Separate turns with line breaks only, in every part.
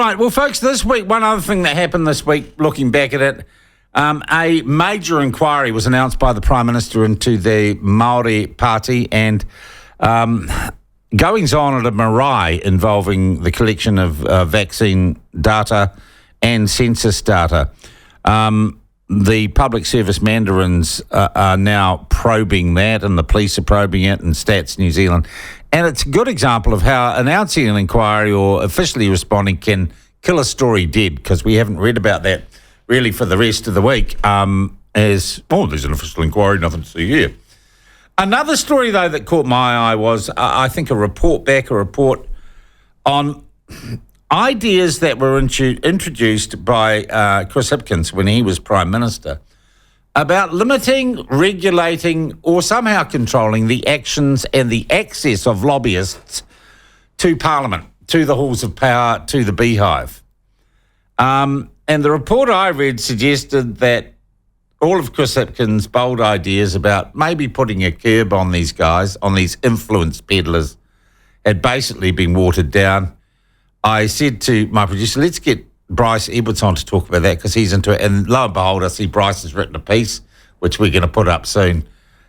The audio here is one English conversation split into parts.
right. Well, folks, this week, one other thing that happened this week, looking back at it, a major inquiry was announced by the Prime Minister into the Māori Party and goings-on at a marae involving the collection of vaccine data and census data. The public service mandarins are now probing that, and the police are probing it, and Stats New Zealand. And it's a good example of how announcing an inquiry or officially responding can kill a story dead, because we haven't read about that really for the rest of the week. There's an official inquiry, nothing to see here. Another story, though, that caught my eye was, I think, a report on ideas that were introduced by Chris Hipkins when he was Prime Minister about limiting, regulating, or somehow controlling the actions and the access of lobbyists to Parliament, to the halls of power, to the beehive. And the report I read suggested that all of Chris Hipkins' bold ideas about maybe putting a curb on these guys, on these influence peddlers, had basically been watered down. I said to my producer, let's get Bryce Edwards on to talk about that, because he's into it. And lo and behold, I see Bryce has written a piece, which we're going to put up soon,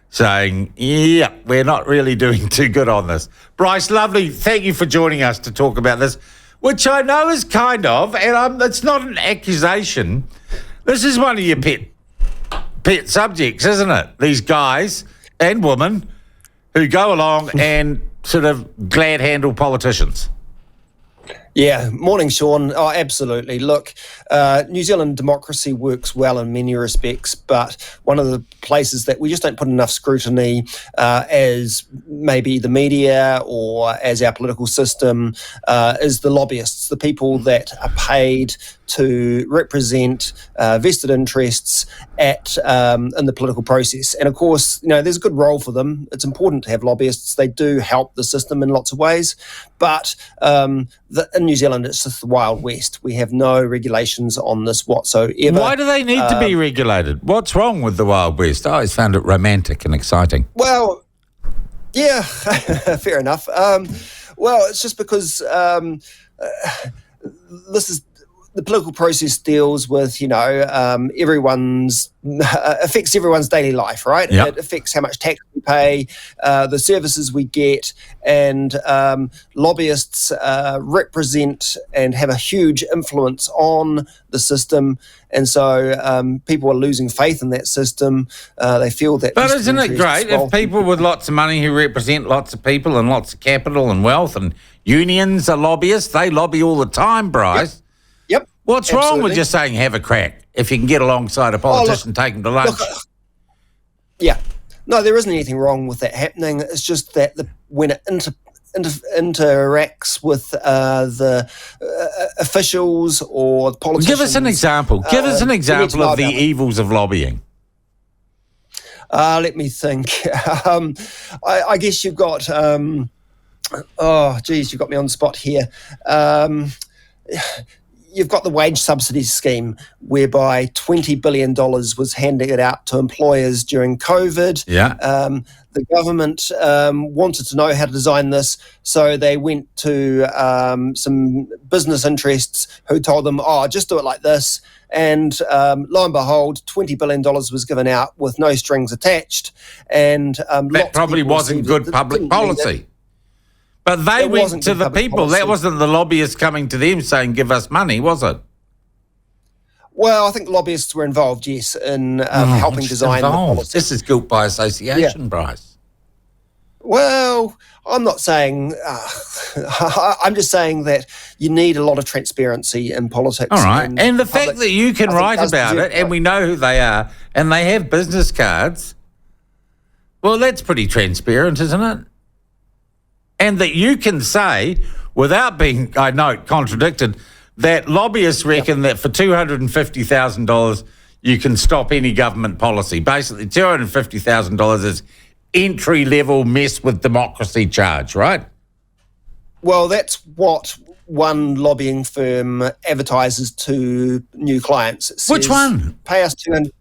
saying, yeah, we're not really doing too good on this. Bryce, lovely. Thank you for joining us to talk about this, which I know is kind of, and it's not an accusation. This is one of your pet subjects, isn't it? These guys and women who go along and sort of glad handle politicians.
Yeah, morning, Sean. Oh, absolutely. Look, New Zealand democracy works well in many respects, but one of the places that we just don't put enough scrutiny as maybe the media or as our political system is the lobbyists, the people that are paid to represent vested interests in the political process. And of course, there's a good role for them. It's important to have lobbyists. They do help the system in lots of ways. But in New Zealand, it's just the Wild West. We have no regulations on this whatsoever.
Why do they need to be regulated? What's wrong with the Wild West? I always found it romantic and exciting.
Well, yeah, fair enough. Well, it's just because this is the political process deals with, affects everyone's daily life, right?
Yep.
It affects how much tax we pay, the services we get, and lobbyists represent and have a huge influence on the system. And so people are losing faith in that system. They feel that.
But isn't it great if people with lots of money who represent lots of people and lots of capital and wealth and unions are lobbyists? They lobby all the time, Bryce.
Yep.
What's wrong with just saying have a crack if you can get alongside a politician, take them to lunch?
Yeah. No, there isn't anything wrong with that happening. It's just that when it interacts with the officials or the politicians.
Give us an example. Give us an example of the evils of lobbying.
Let me think. I guess you've got. You've got me on the spot here. You've got the wage subsidy scheme, whereby $20 billion was handed out to employers during COVID.
Yeah.
The government wanted to know how to design this, so they went to some business interests who told them, just do it like this. And lo and behold, $20 billion was given out with no strings attached. And
that probably wasn't good public policy. But they went to the people. Policy. That wasn't the lobbyists coming to them saying, give us money, was it?
Well, I think lobbyists were involved, yes, in helping design the policy.
This is guilt by association, Bryce.
Well, I'm not saying... I'm just saying that you need a lot of transparency in politics.
All right. And the fact that you can write about it and we know who they are and they have business cards, well, that's pretty transparent, isn't it? And that you can say, without being, I note, contradicted, that lobbyists reckon that for $250,000 you can stop any government policy. Basically, $250,000 is entry-level mess with democracy charge, right?
Well, that's what one lobbying firm advertises to new clients. It says,
which one?
Pay us $200.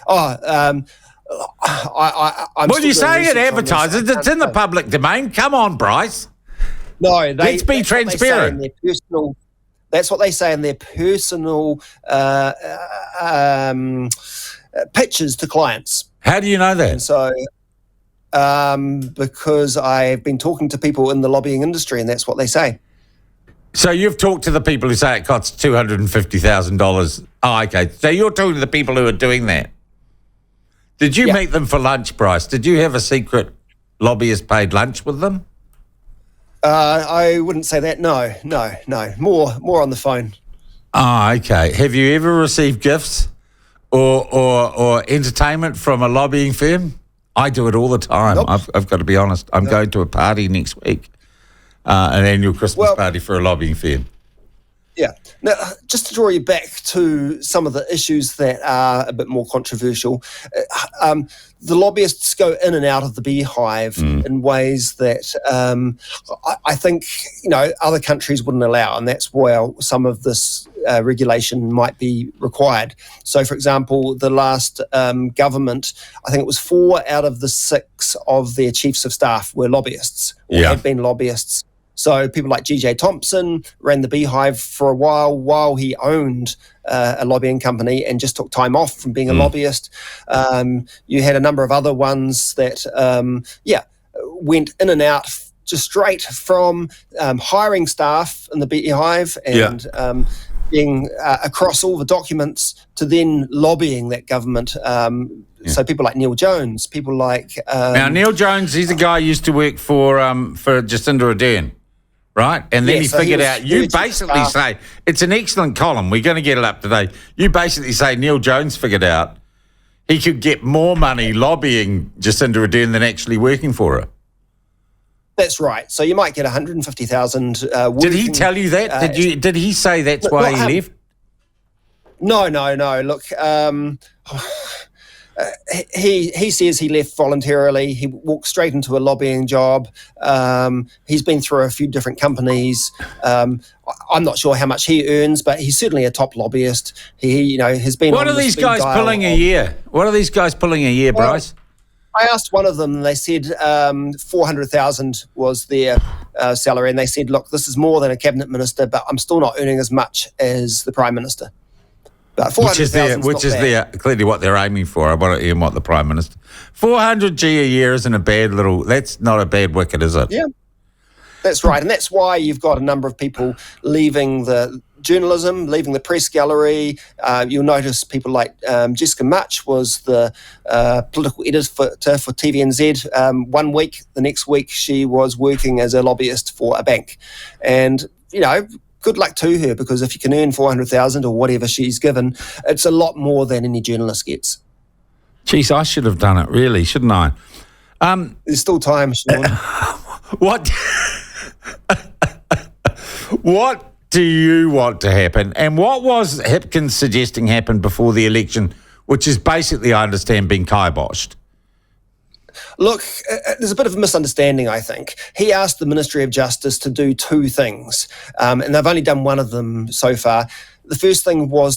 I'm
well, you're saying it advertises. It's in the public domain. Come on, Bryce.
No,
let's be transparent.
That's what they say in their personal pitches to clients.
How do you know that?
And so, because I've been talking to people in the lobbying industry, and that's what they say.
So you've talked to the people who say it costs $250,000. Oh, okay. So you're talking to the people who are doing that. Did you meet them for lunch, Bryce? Did you have a secret lobbyist paid lunch with them?
I wouldn't say that. No. More on the phone.
Oh, okay. Have you ever received gifts or entertainment from a lobbying firm? I do it all the time.
Nope.
I've got to be honest. I'm going to a party next week, an annual Christmas party for a lobbying firm.
Yeah. Now, just to draw you back to some of the issues that are a bit more controversial, the lobbyists go in and out of the beehive in ways that I think, other countries wouldn't allow, and that's where some of this regulation might be required. So, for example, the last government, I think it was 4 out of the 6 of their chiefs of staff were lobbyists, or had been lobbyists. So people like G.J. Thompson ran the Beehive for a while he owned a lobbying company and just took time off from being a lobbyist. You had a number of other ones that, went in and out just straight from hiring staff in the Beehive and being across all the documents to then lobbying that government. So people like Neil Jones, people like...
now, Neil Jones, he's a guy who used to work for Jacinda Ardern. Right? And then he figured out, you basically say, it's an excellent column. We're going to get it up today. You basically say Neil Jones figured out he could get more money lobbying Jacinda Ardern than actually working for her.
That's right. So you might get 150,000.
Did he tell you that? Did he say that's why he left?
No. Look, he says he left voluntarily. He walked straight into a lobbying job. He's been through a few different companies. I'm not sure how much he earns, but he's certainly a top lobbyist. He has been.
What are these guys pulling a year? What are these guys pulling a year, Bryce?
I asked one of them, and they said 400,000 was their salary, and they said, "Look, this is more than a cabinet minister, but I'm still not earning as much as the prime minister."
Which is clearly what they're aiming for. I want to earn what the Prime Minister. 400 G a year isn't a bad that's not a bad wicket, is it?
Yeah, that's right. And that's why you've got a number of people leaving the journalism, leaving the press gallery. You'll notice people like Jessica Mutch was the political editor for TVNZ 1 week. The next week she was working as a lobbyist for a bank. And, good luck to her, because if you can earn 400,000 or whatever she's given, it's a lot more than any journalist gets.
Geez, I should have done it, really, shouldn't I?
There's still time, Sean.
What do you want to happen? And what was Hipkins suggesting happened before the election, which is basically, I understand, being kiboshed?
Look, there's a bit of a misunderstanding, I think. He asked the Ministry of Justice to do 2 things, and they've only done one of them so far. The first thing was